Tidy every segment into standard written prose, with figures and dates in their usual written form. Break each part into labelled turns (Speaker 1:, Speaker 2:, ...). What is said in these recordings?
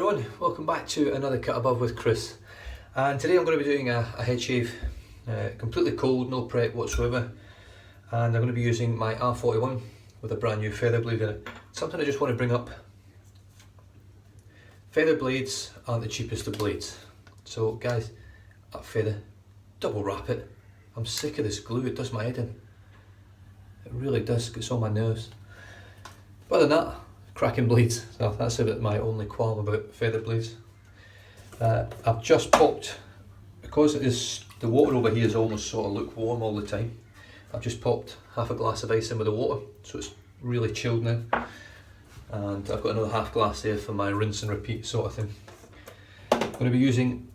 Speaker 1: everyone, welcome back to another Cut Above with Chris, and today I'm going to be doing a head shave, completely cold, no prep whatsoever, and I'm going to be using my R41 with a brand new feather blade in it. Something I just want to bring up: feather blades aren't the cheapest of blades, so guys, that feather, double wrap it. I'm sick of this glue, it does my head in, it really does, gets on my nerves. But other than that, cracking blades, so that's about my only qualm about feather blades. I've just popped, because it is, the water over here is almost sort of lukewarm all the time, I've just popped half a glass of ice in with the water, so it's really chilled now, and I've got another half glass there for my rinse and repeat sort of thing. I'm going to be using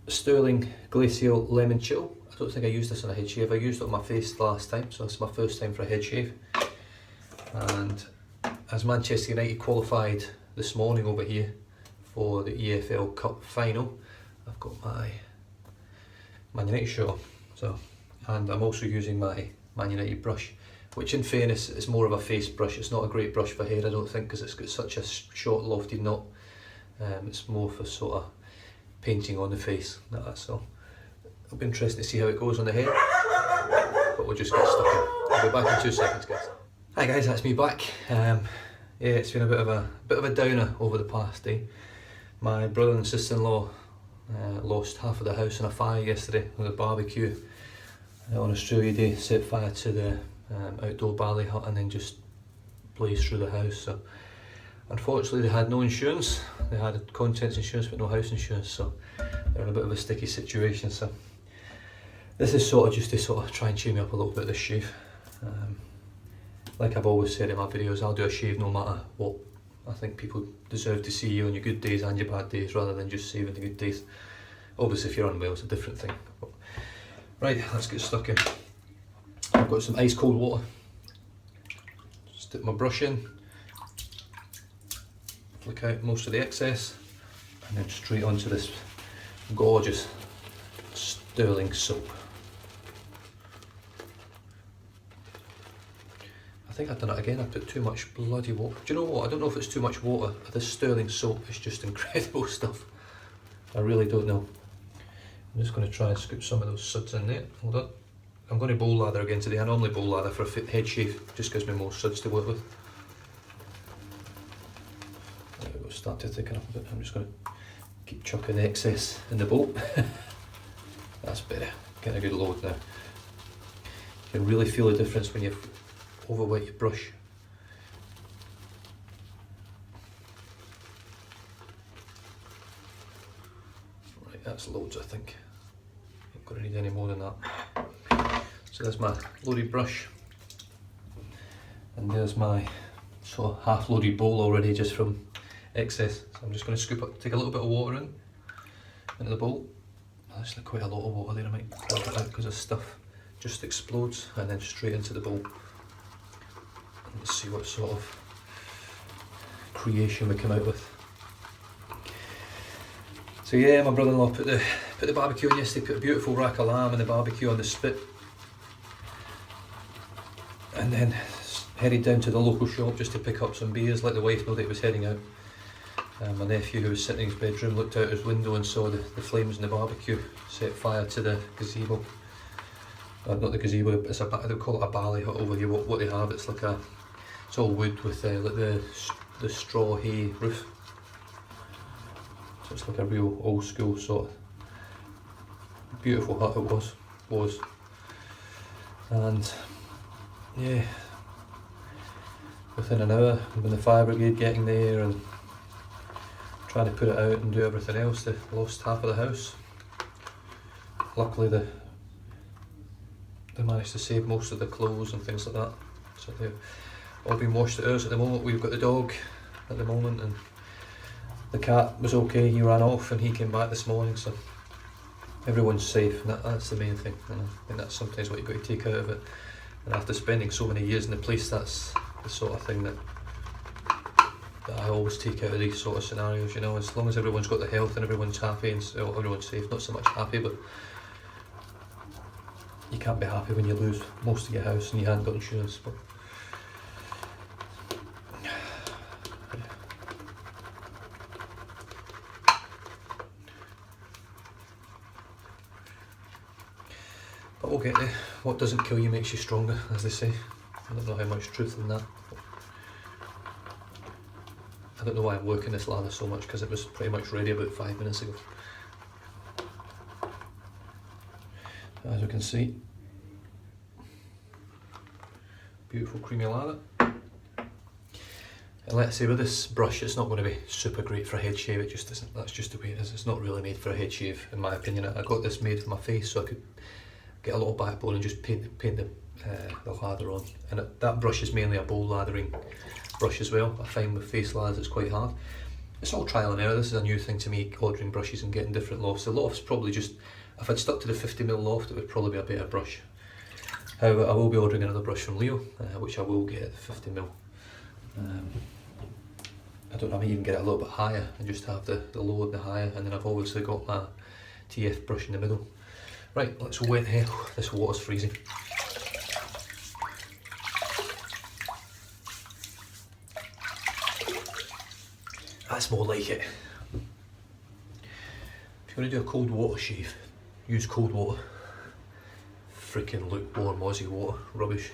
Speaker 1: Stirling Glacial Lemon Chill. I don't think I used this on a head shave. I used it on my face last time, so it's my first time for a head shave. And as Manchester United qualified this morning over here for the EFL Cup final, I've got my Man United shirt on. So, and I'm also using my Man United brush, which in fairness is more of a face brush. It's not a great brush for hair, I don't think, because it's got such a short lofted knot. It's more for sort of painting on the face, that's all. It'll be interesting to see how it goes on the head, but we'll just get stuck in. I'll be back in 2 seconds, guys. Hi guys, that's me back. Yeah, it's been a bit of a downer over the past day. My brother and sister-in-law lost half of the house in a fire yesterday with a barbecue on Australia Day. Set fire to the outdoor barley hut and then just blazed through the house. So unfortunately they had no insurance. They had contents insurance but no house insurance, so they're in a bit of a sticky situation. So this is sort of just to sort of try and cheer me up a little bit, this shave. Like I've always said in my videos, I'll do a shave no matter what. I think people deserve to see you on your good days and your bad days, rather than just saving the good days. Obviously if you're unwell it's a different thing. But, right, let's get stuck in. I've got some ice cold water. Stick my brush in, flick out most of the excess, and then straight onto this gorgeous Stirling soap. I think I've done it again, I put too much bloody water. Do you know what, I don't know if it's too much water. This Stirling soap is just incredible stuff. I really don't know. I'm just going to try and scoop some of those suds in there. Hold on. I'm going to bowl lather again today. I normally bowl lather for a head shave, just gives me more suds to work with. There we go, start to thicken up a bit. I'm just going to keep chucking the excess in the bowl. That's better, getting a good load now. You can really feel the difference when you've overweight your brush. Right, that's loads I think. Not going to need any more than that. So there's my loaded brush, and there's my sort of half loaded bowl already just from excess. So I'm just going to scoop up, take a little bit of water into the bowl. Actually quite a lot of water there, I might pour it out because the stuff just explodes, and then straight into the bowl. Let's see what sort of creation we come out with. So yeah, my brother-in-law put the barbecue on yesterday, put a beautiful rack of lamb and the barbecue on the spit, and then headed down to the local shop just to pick up some beers, let the wife know that he was heading out. My nephew, who was sitting in his bedroom, looked out his window and saw the flames in the barbecue, set fire to the gazebo. Not the gazebo, it's they call it a barley hut over here. What they have, it's like it's all wood with like the straw hay roof. So it's like a real old school sort of beautiful hut it was. And yeah, within an hour, when the fire brigade getting there and trying to put it out and do everything else, they lost half of the house. Luckily they managed to save most of the clothes and things like that, so they've all been washed at ours at the moment. We've got the dog at the moment, and the cat was okay, he ran off and he came back this morning, so everyone's safe, and that's the main thing. And I think that's sometimes what you've got to take out of it, and after spending so many years in the police, that's the sort of thing that I always take out of these sort of scenarios, you know. As long as everyone's got the health and everyone's happy and everyone's safe, not so much happy, but you can't be happy when you lose most of your house and you haven't got insurance. But But we'll get there. What doesn't kill you makes you stronger, as they say. I don't know how much truth in that. I don't know why I'm working this lather so much, because it was pretty much ready about 5 minutes ago. As you can see, beautiful creamy lather. And let's say with this brush, it's not going to be super great for a head shave. It just isn't. That's just the way it is. It's not really made for a head shave, in my opinion. I got this made for my face so I could get a little backbone and just paint the lather on. And that brush is mainly a bowl lathering brush as well. I find with face lathers it's quite hard. It's all trial and error. This is a new thing to me, ordering brushes and getting different lofts. The loft's probably just, if I'd stuck to the 50mm loft, it would probably be a better brush. However, I will be ordering another brush from Leo, which I will get at the 50mm. I don't know, I may even get it a little bit higher and just have the low and the higher, and then I've obviously got my TF brush in the middle. Right, let's wet the hell. This water's freezing. That's more like it. If you're going to do a cold water shave, use cold water. Freaking lukewarm Aussie water, rubbish.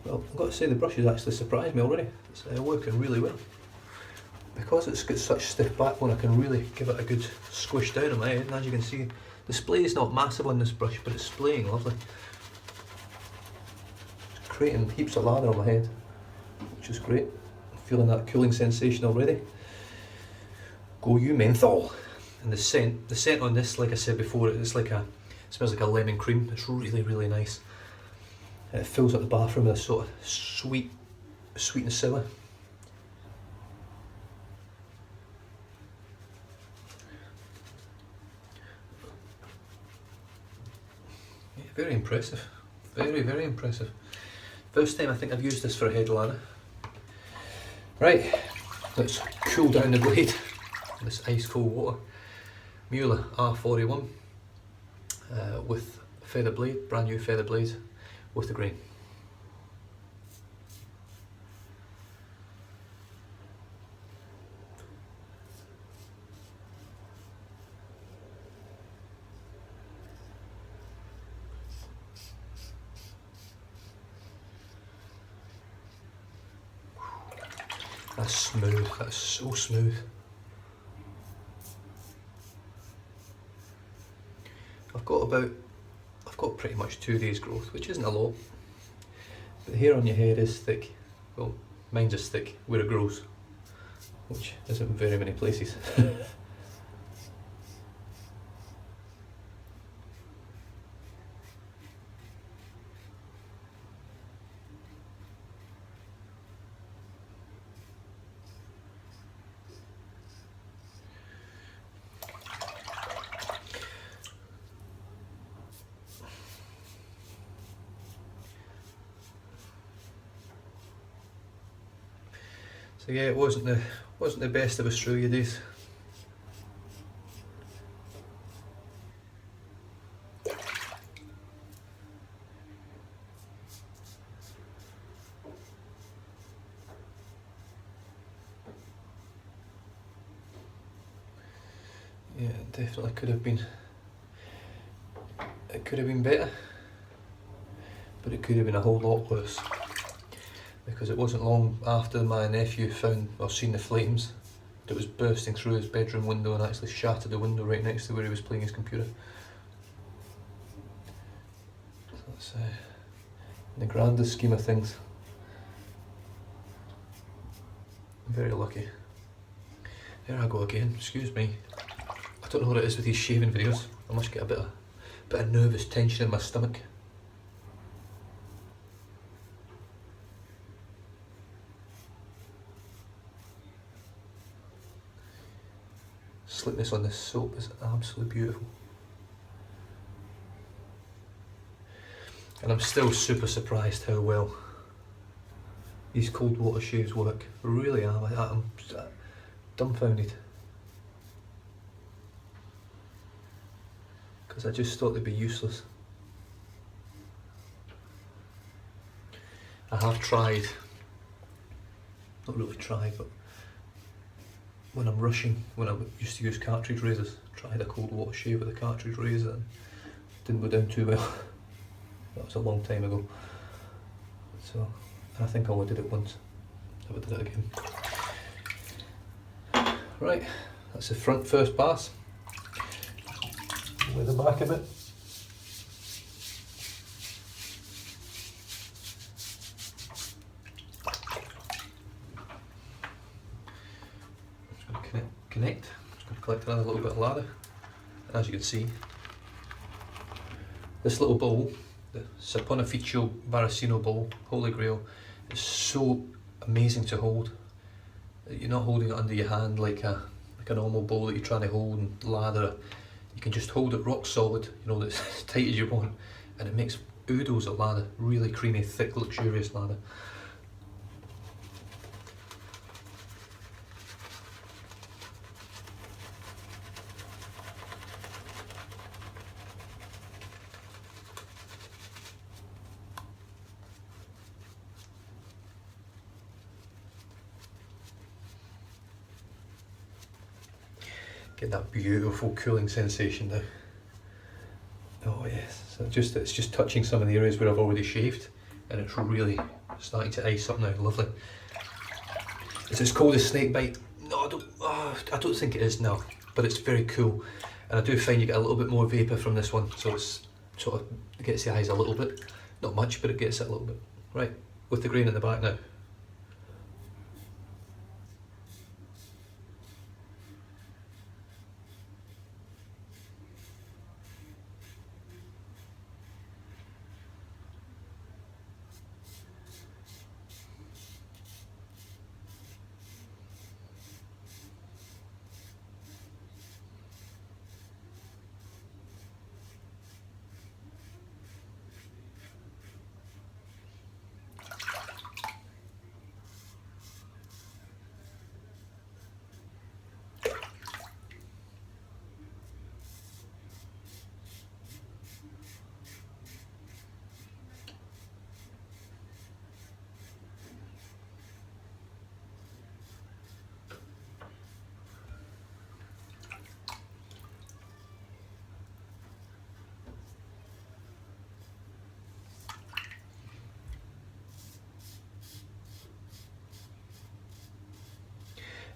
Speaker 1: Well, I've got to say the brush has actually surprised me already. It's working really well. Because it's got such stiff backbone, I can really give it a good squish down on my head, and as you can see, the splay is not massive on this brush, but it's splaying lovely. It's creating heaps of lather on my head, which is great. I'm feeling that cooling sensation already. Go you menthol. And the scent on this, like I said before, it smells like a lemon cream. It's really, really nice. And it fills up the bathroom with a sort of sweet and sour. Yeah, very impressive. Very, very impressive. First time I think I've used this for a head lather. Right, let's cool down the blade. This ice cold water. Mueller R41 with feather blade, brand new feather blade with the grain. That's smooth, that's so smooth. I've got pretty much 2 days growth, which isn't a lot. But the hair on your head is thick. Well, mine's as thick where it grows, which isn't very many places. So yeah, it wasn't the best of Australia days. Yeah, it definitely could have been. It could have been better, but it could have been a whole lot worse. Because it wasn't long after my nephew found or seen the flames that was bursting through his bedroom window and actually shattered the window right next to where he was playing his computer. So that's in the grandest scheme of things, I'm very lucky. There I go again, excuse me. I don't know what it is with these shaving videos. I must get a bit of nervous tension in my stomach. Slickness on this soap is absolutely beautiful. And I'm still super surprised how well these cold water shaves work. I really am. I'm dumbfounded. Because I just thought they'd be useless. I have tried, not really tried, but when I'm rushing, when I used to use cartridge razors, tried a cold water shave with a cartridge razor and didn't go down too well. That was a long time ago. So, and I think I only did it once. Never did it again. Right, that's the front first pass. With the back of it. I'm just going to connect. I'm just going to collect another little bit of lather. And as you can see, this little bowl, the Saponificio Baracino bowl, Holy Grail, is so amazing to hold. You're not holding it under your hand like a normal bowl that you're trying to hold and lather. You can just hold it rock solid, you know, that's as tight as you want, and it makes oodles of lather, really creamy, thick, luxurious lather. Get that beautiful cooling sensation now. Oh yes, so it's just touching some of the areas where I've already shaved, and it's really starting to ice up now. Lovely. Is it as cold as snake bite? No, I don't think it is now, but it's very cool, and I do find you get a little bit more vapour from this one, so it's sort of, it gets the eyes a little bit, not much, but it gets it a little bit. Right, with the grain in the back now.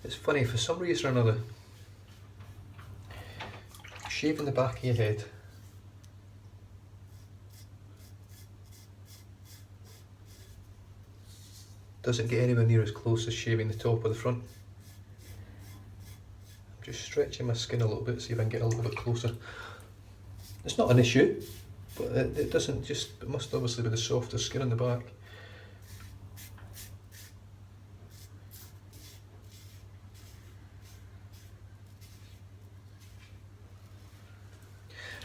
Speaker 1: It's funny, for some reason or another, shaving the back of your head doesn't get anywhere near as close as shaving the top or the front. I'm just stretching my skin a little bit, see if I can get a little bit closer. It's not an issue, but it doesn't just, it must obviously be the softer skin on the back.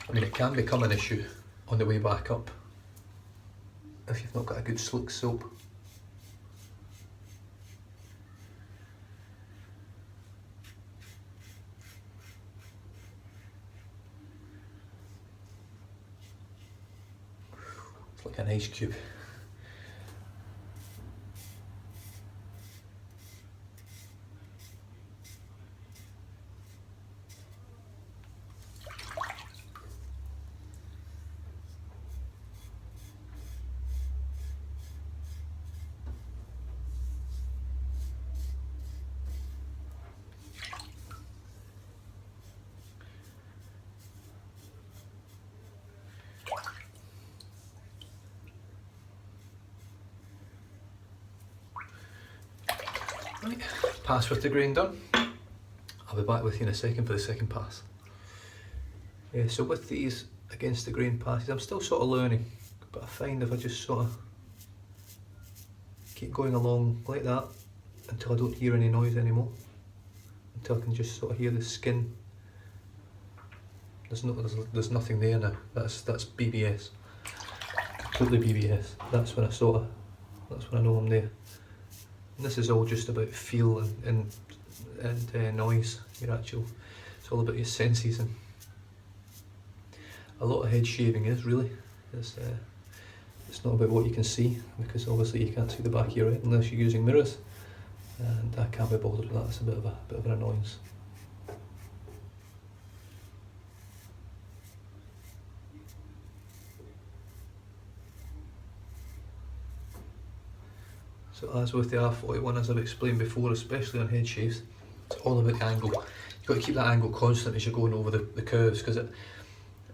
Speaker 1: I mean, it can become an issue on the way back up if you've not got a good slick soap. It's like an ice cube. Right, pass with the grain done. I'll be back with you in a second for the second pass. Yeah, so with these against the grain passes, I'm still sort of learning, but I find if I just sort of keep going along like that until I don't hear any noise anymore, until I can just sort of hear the skin. There's nothing there now. That's BBS, completely BBS. That's when I know I'm there. And this is all just about feel and noise. It's all about your senses, and a lot of head shaving is really. It's not about what you can see, because obviously you can't see the back of your head unless you're using mirrors, and I can't be bothered with that. It's a bit of an annoyance. So as with the R41, as I've explained before, especially on head shaves, it's all about the angle. You've got to keep that angle constant as you're going over the curves, because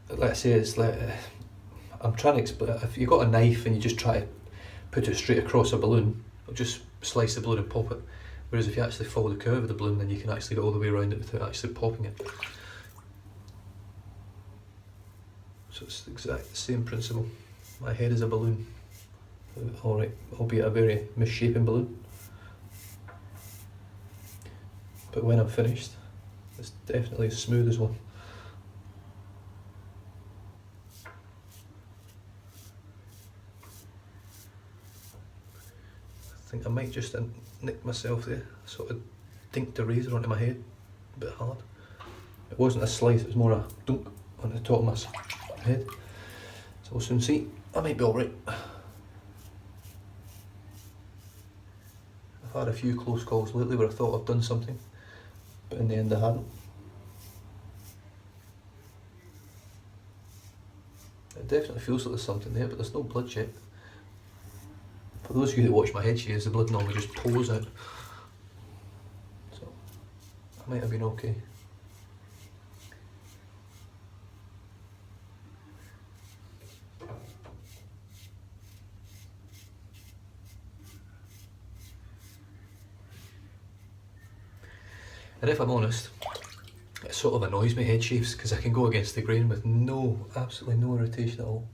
Speaker 1: let's say it's like, I'm trying to explain, if you've got a knife and you just try to put it straight across a balloon, it'll just slice the balloon and pop it. Whereas if you actually follow the curve of the balloon, then you can actually go all the way around it without actually popping it. So it's the exact same principle. My head is a balloon. Alright, albeit a very misshapen balloon. But when I'm finished, it's definitely as smooth as one. I think I might just nick myself there. Sort of dinked the razor onto my head, a bit hard. It wasn't a slice, it was more a dunk on the top of my head. So we'll soon see. I might be alright. I've had a few close calls lately where I thought I've done something, but in the end I hadn't. It definitely feels like there's something there, but there's no blood yet. For those of you that watch my head shaves, the blood normally just pours out. So, I might have been okay. And if I'm honest, it sort of annoys me, head shaves, because I can go against the grain with absolutely no irritation at all.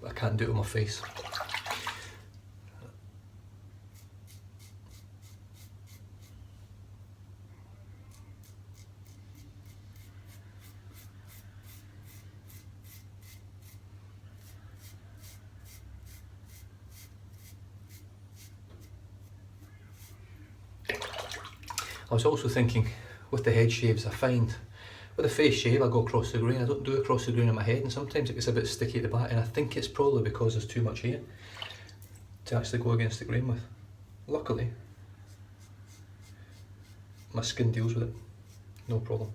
Speaker 1: I can't do it with my face. I was also thinking, with the head shaves, I find with a face shave I go across the grain. I don't do across the grain on my head, and sometimes it gets a bit sticky at the back, and I think it's probably because there's too much hair to actually go against the grain with. Luckily, my skin deals with it, no problem.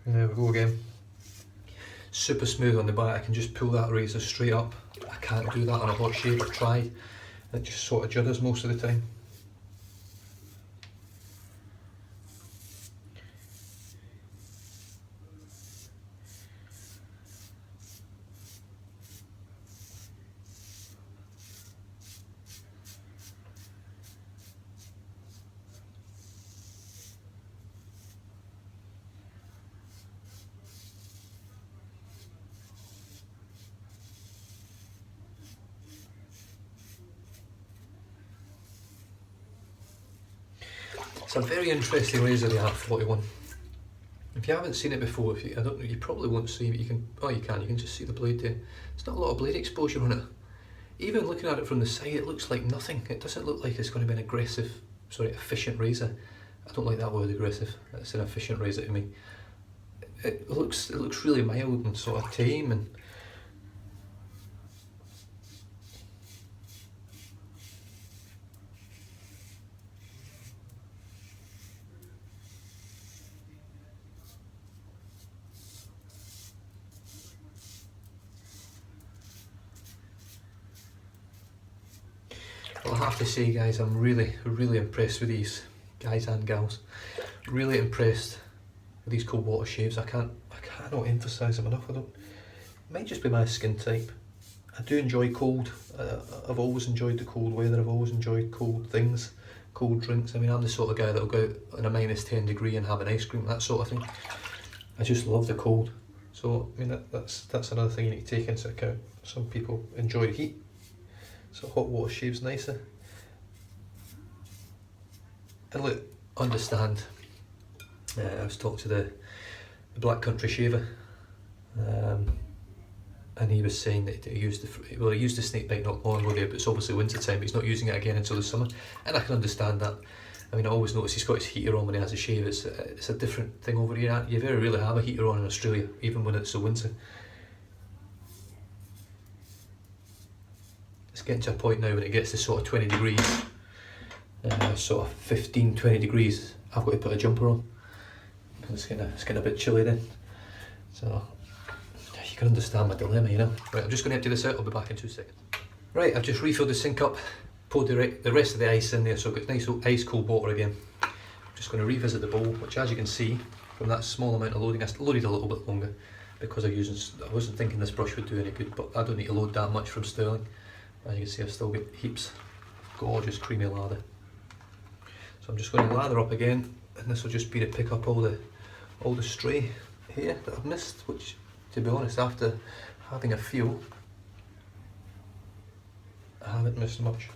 Speaker 1: There we go again. Super smooth on the back. I can just pull that razor straight up. I can't do that on a hot shave. I've tried. It just sort of judders most of the time. It's a very interesting razor, the R41. If you haven't seen it before, I don't know, you probably won't see, but you can just see the blade there. There's not a lot of blade exposure on it. Even looking at it from the side, it looks like nothing. It doesn't look like it's going to be an efficient razor. I don't like that word, aggressive. It's an efficient razor to me. it looks really mild and sort of tame, and well, I have to say, guys, I'm really impressed with these, guys and gals. Really impressed with these cold water shaves. I cannot emphasise them enough. It might just be my skin type. I do enjoy cold. I've always enjoyed the cold weather. I've always enjoyed cold things, cold drinks. I mean, I'm the sort of guy that'll go out in a -10 degree and have an ice cream, that sort of thing. I just love the cold. So I mean, that's another thing you need to take into account. Some people enjoy the heat, so hot water shaves nicer. And look, understand. I was talking to the Black Country shaver, and he was saying that he used the snake bite not long ago there, but it's obviously winter time. He's not using it again until the summer, and I can understand that. I mean, I always notice he's got his heater on when he has a shave. It's a different thing over here. You very rarely have a heater on in Australia, even when it's the winter. It's getting to a point now when it gets to sort of 20 degrees, sort of 15-20 degrees, I've got to put a jumper on. It's getting a bit chilly then. So you can understand my dilemma, you know. Right, I'm just going to empty this out. I'll be back in 2 seconds. Right, I've just refilled the sink up, poured the rest of the ice in there, so I've got nice ice cold water again. I'm just going to revisit the bowl, which, as you can see from that small amount of loading, I loaded a little bit longer because I wasn't thinking this brush would do any good, but I don't need to load that much from Stirling. As you can see, I've still got heaps of gorgeous creamy lather. So I'm just going to lather up again, and this will just be to pick up all the stray hair that I've missed, which, to be honest, after having a feel, I haven't missed much.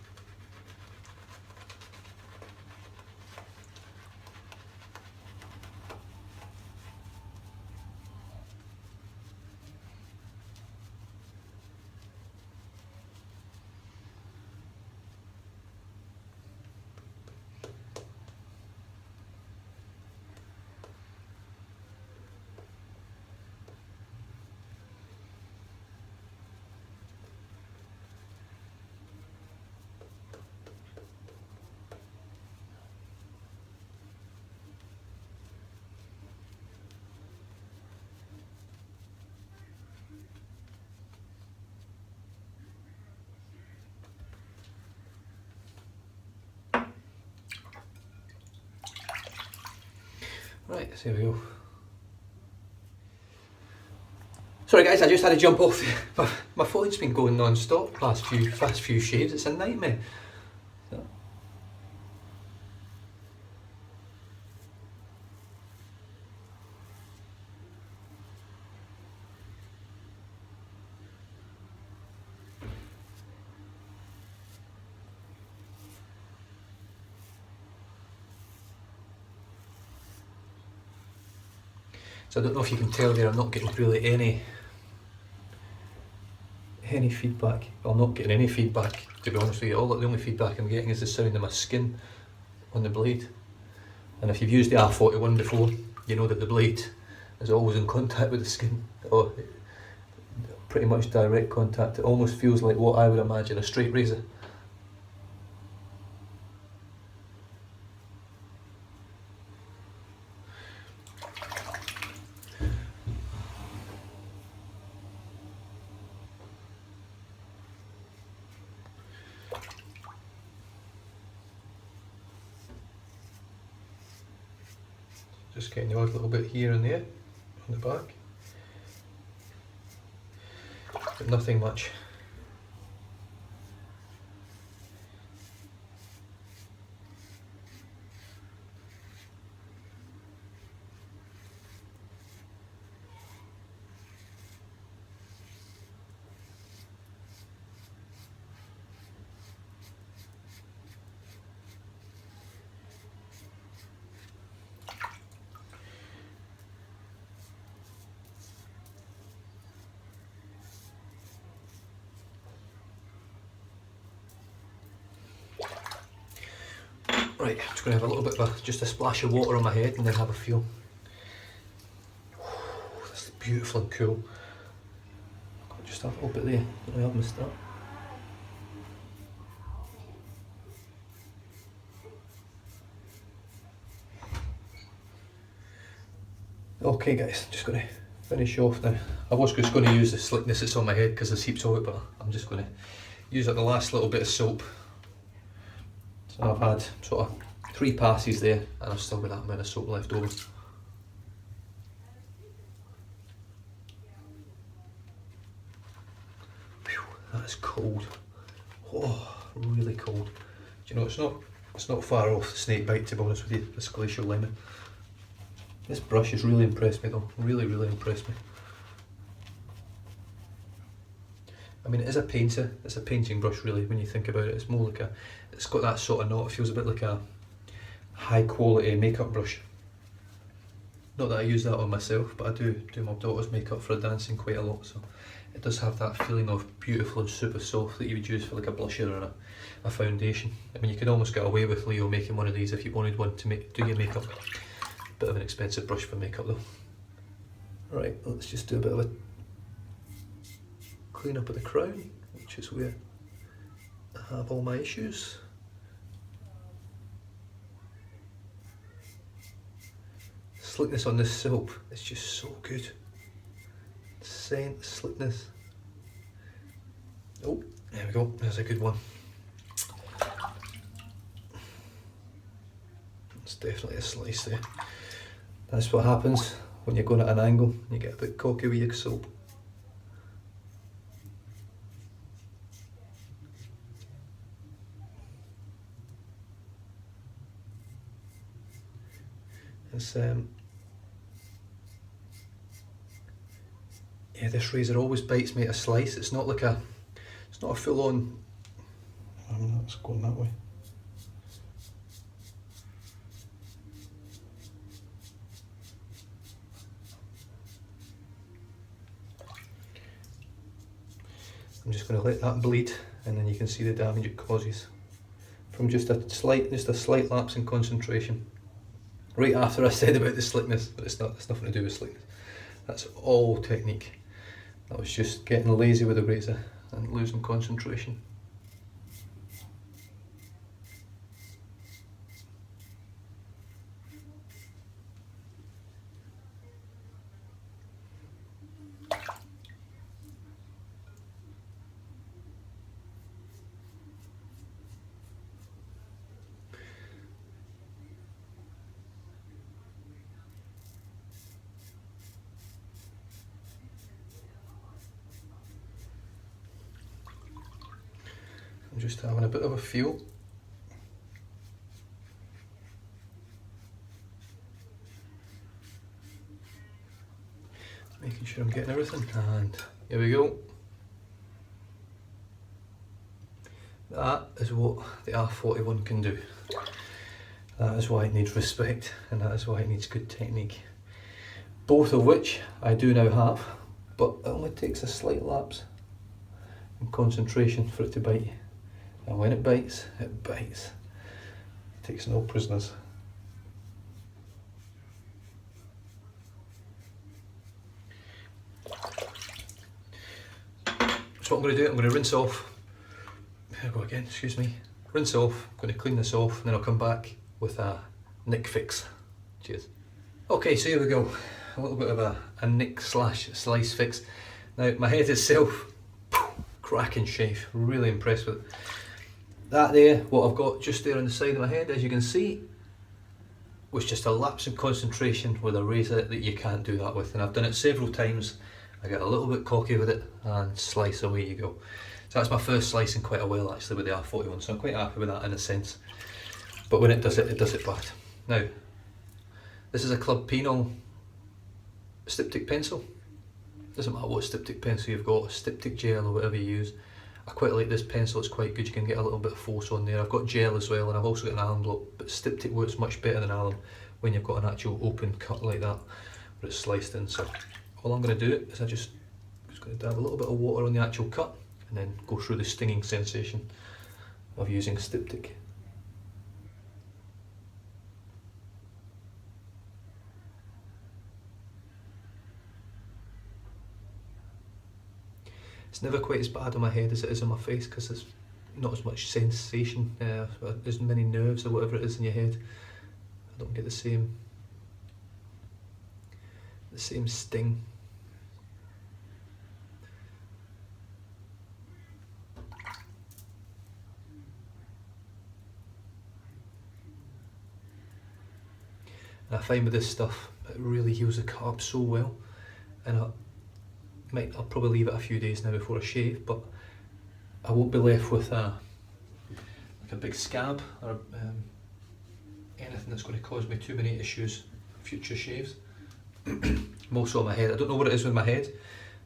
Speaker 1: Right, so here we go. Sorry guys, I just had to jump off. My phone's been going non-stop past few shaves. It's a nightmare. So I don't know if you can tell there, I'm not getting really any feedback. I'm not getting any feedback, to be honest with you. The only feedback I'm getting is the sound of my skin on the blade. And if you've used the R41 before, you know that the blade is always in contact with the skin, or pretty much direct contact. It almost feels like what I would imagine a straight razor. Just getting the odd little bit here and there on the back, but nothing much. Right, I'm just going to have a little bit of just a splash of water on my head and then have a feel. beautiful and cool. I'll just have a little bit there, I have missed that. Okay guys, just going to finish off now. I was just going to use the slickness that's on my head because there's heaps of it, but I'm just going to use up the last little bit of soap. So I've had sort of 3 passes there and I've still got that amount of soap left over. Whew, that is cold. Oh, really cold. Do you know, it's not far off the snake bite, to be honest with you, this glacial lemon. This brush has really impressed me though, really impressed me. I mean, it is a painter, it's a painting brush really when you think about it. It's more like it's got that sort of knot, it feels a bit like a high quality makeup brush. Not that I use that on myself, but I do my daughter's makeup for dancing quite a lot, so it does have that feeling of beautiful and super soft that you would use for like a blusher or a foundation. I mean, you could almost get away with Leo making one of these if you wanted one to do your makeup. Bit of an expensive brush for makeup though. Right, let's just do a bit of a clean up of the crown, which is where I have all my issues. Slickness on this soap is just so good. Scent, slickness. Oh, there we go, there's a good one. It's definitely a slice there. That's what happens when you're going at an angle, you get a bit cocky with your soap. It's yeah, this razor always bites me at a slice. It's not like it's not a full-on. It's going that way. I'm just going to let that bleed, and then you can see the damage it causes from just a slight lapse in concentration. Right after I said about the slickness, but it's nothing to do with slickness. That's all technique. That was just getting lazy with the razor and losing concentration. I'm just having a bit of a feel. Making sure I'm getting everything, and here we go. That is what the R41 can do. That is why it needs respect, and that is why it needs good technique. Both of which I do now have, but it only takes a slight lapse in concentration for it to bite. And when it bites, it bites. It takes no prisoners. So what I'm going to do, I'm going to rinse off. Here I go again, excuse me. Rinse off, I'm going to clean this off, and then I'll come back with a nick fix. Cheers. Okay, so here we go. A little bit of a nick slash slice fix. Now, my head itself, cracking shave. Really impressed with it. That there, what I've got just there on the side of my head, as you can see, was just a lapse in concentration with a razor that you can't do that with. And I've done it several times. I get a little bit cocky with it and slice, away you go. So that's my first slice in quite a while actually with the R41, so I'm quite happy with that in a sense. But when it does it bad. Now, this is a Club Penal styptic pencil. Doesn't matter what styptic pencil you've got, styptic gel or whatever you use. I quite like this pencil, it's quite good, you can get a little bit of force on there. I've got gel as well, and I've also got an alum block, but styptic works much better than alum when you've got an actual open cut like that, where it's sliced in. So all I'm going to do is I'm just going to dab a little bit of water on the actual cut, and then go through the stinging sensation of using styptic. It's never quite as bad on my head as it is on my face because there's not as much sensation, as many nerves or whatever it is in your head. I don't get the same sting. And I find with this stuff, it really heals the cut up so well. And I'll probably leave it a few days now before I shave, but I won't be left with like a big scab or anything that's going to cause me too many issues future shaves. Also on my head, I don't know what it is with my head.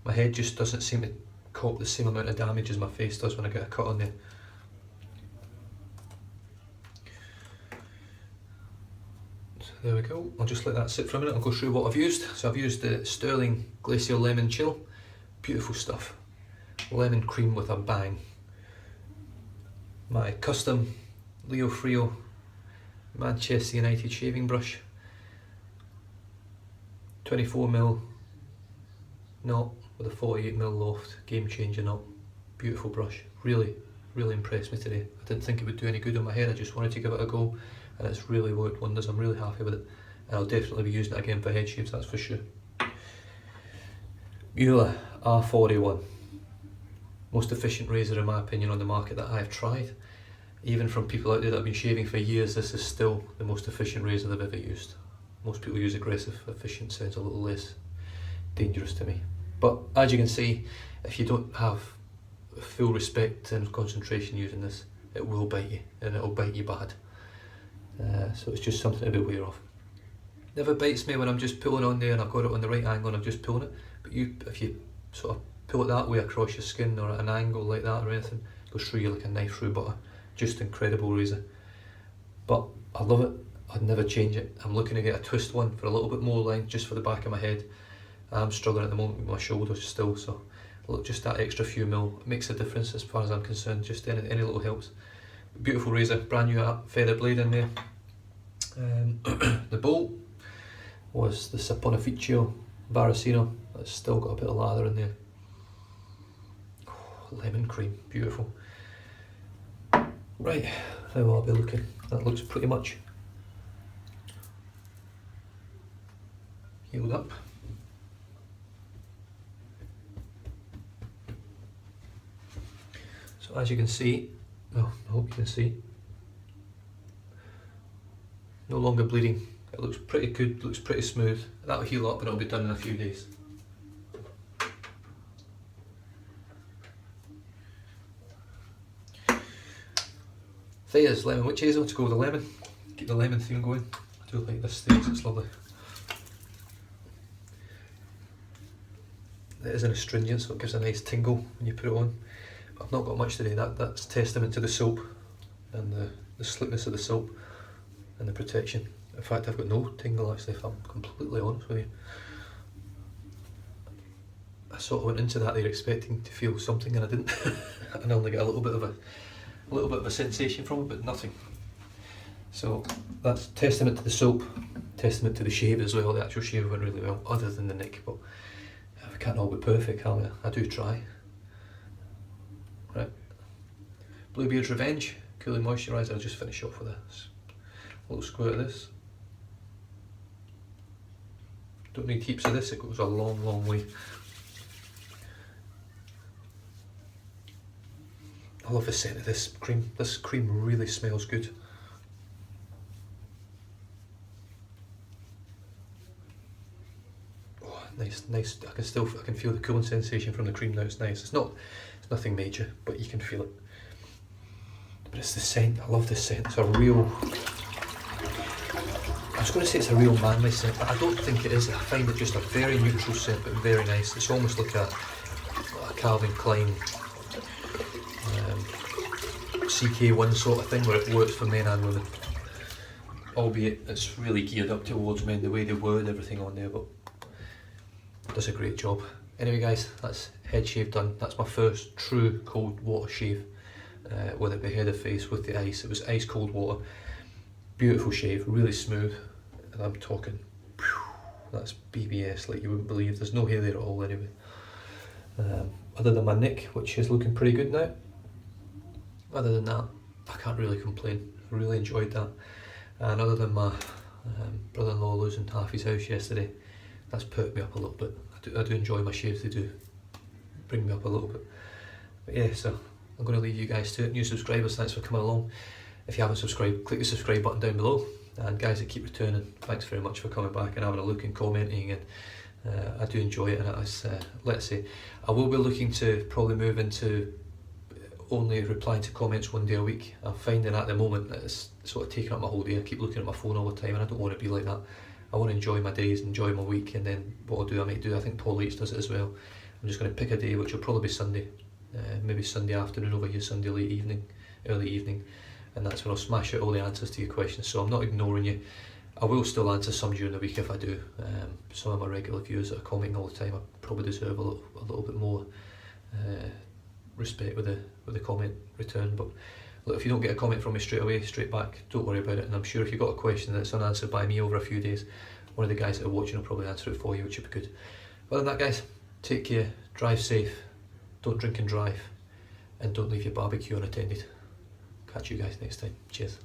Speaker 1: My head just doesn't seem to cop the same amount of damage as my face does when I get a cut on there. There we go, I'll just let that sit for a minute. I'll go through what I've used. So I've used the Stirling Glacial Lemon Chill. Beautiful stuff. Lemon cream with a bang. My custom Leo Frio Manchester United shaving brush. 24mm knot with a 48mm loft. Game changer knot. Beautiful brush. Really impressed me today. I didn't think it would do any good on my head, I just wanted to give it a go. And it's really worked wonders. I'm really happy with it, and I'll definitely be using it again for head shaves, that's for sure. Mueller R41, most efficient razor in my opinion on the market that I've tried. Even from people out there that have been shaving for years, this is still the most efficient razor they've ever used. Most people use aggressive. Efficient sounds a little less dangerous to me. But as you can see, if you don't have full respect and concentration using this, it will bite you, and it will bite you bad. So it's just something to be aware of. Never bites me when I'm just pulling on there and I've got it on the right angle and I'm just pulling it. But if you sort of pull it that way across your skin or at an angle like that or anything, it goes through you like a knife through butter. Just incredible razor. But I love it. I'd never change it. I'm looking to get a twist one for a little bit more length just for the back of my head. I'm struggling at the moment with my shoulders still, so look, just that extra few mil makes a difference as far as I'm concerned. Just any little helps. Beautiful razor, brand new feather blade in there. The bolt was the Saponificio Varicino. That's still got a bit of lather in there. Oh, lemon cream, beautiful. Right, how will I be looking? That looks pretty much healed up. So as you can see, well, I hope you can see, no longer bleeding. It looks pretty good, looks pretty smooth. That'll heal up and it'll be done in a few days. Thea's lemon witch hazel to go with the lemon. Keep the lemon theme going. I do like this Thea's, it's lovely. It is an astringent, so it gives a nice tingle when you put it on. But I've not got much today. That's testament to the soap and the slickness of the soap and the protection. In fact, I've got no tingle actually, if I'm completely honest with you. I sort of went into that there expecting to feel something and I didn't. And I only get a little bit of a sensation from it, but nothing. So that's testament to the soap, testament to the shave as well. The actual shave went really well, other than the nick, but we can't all be perfect, can we? I do try. Right, Bluebeard's Revenge cooling moisturiser. I'll just finish off with this. A little squirt of this. Don't need heaps of this, it goes a long way. I love the scent of this cream. This cream really smells good. Oh, nice. I can feel the cooling sensation from the cream now. It's nice. It's nothing major, but you can feel it. But it's the scent. I love this scent. It's a real, I was going to say it's a real manly scent, but I don't think it is. I find it just a very neutral scent, but very nice. It's almost like a Calvin Klein CK1 sort of thing, where it works for men and women. Albeit it's really geared up towards men, the way they word everything on there, but it does a great job. Anyway guys, that's head shave done. That's my first true cold water shave, whether it be head or face with the ice. It was ice cold water. Beautiful shave, really smooth, and I'm talking, that's BBS like you wouldn't believe. There's no hair there at all anyway. other than my neck, which is looking pretty good now. Other than that, I can't really complain. I really enjoyed that. And other than my brother-in-law losing half his house yesterday, that's perked me up a little bit. I do enjoy my shaves, they do bring me up a little bit. But yeah, so I'm going to leave you guys to it. New subscribers, thanks for coming along. If you haven't subscribed, click the subscribe button down below. And guys that keep returning, thanks very much for coming back and having a look and commenting. And I do enjoy it. And as let's say, I will be looking to probably move into only replying to comments 1 day a week. I'm finding at the moment that it's sort of taking up my whole day. I keep looking at my phone all the time, and I don't want to be like that. I want to enjoy my days, enjoy my week, and then what I'll do, I might do, I think Paul Yates does it as well. I'm just going to pick a day, which will probably be Sunday, maybe Sunday afternoon over here, Sunday late evening, early evening, and that's when I'll smash out all the answers to your questions. So I'm not ignoring you. I will still answer some during the week if I do. Some of my regular viewers that are commenting all the time, I probably deserve a little bit more respect with the comment return. But look, if you don't get a comment from me straight away, straight back, don't worry about it. And I'm sure if you've got a question that's unanswered by me over a few days, one of the guys that are watching will probably answer it for you, which would be good. Other than that, guys, take care, drive safe, don't drink and drive, and don't leave your barbecue unattended. Catch you guys next time. Cheers.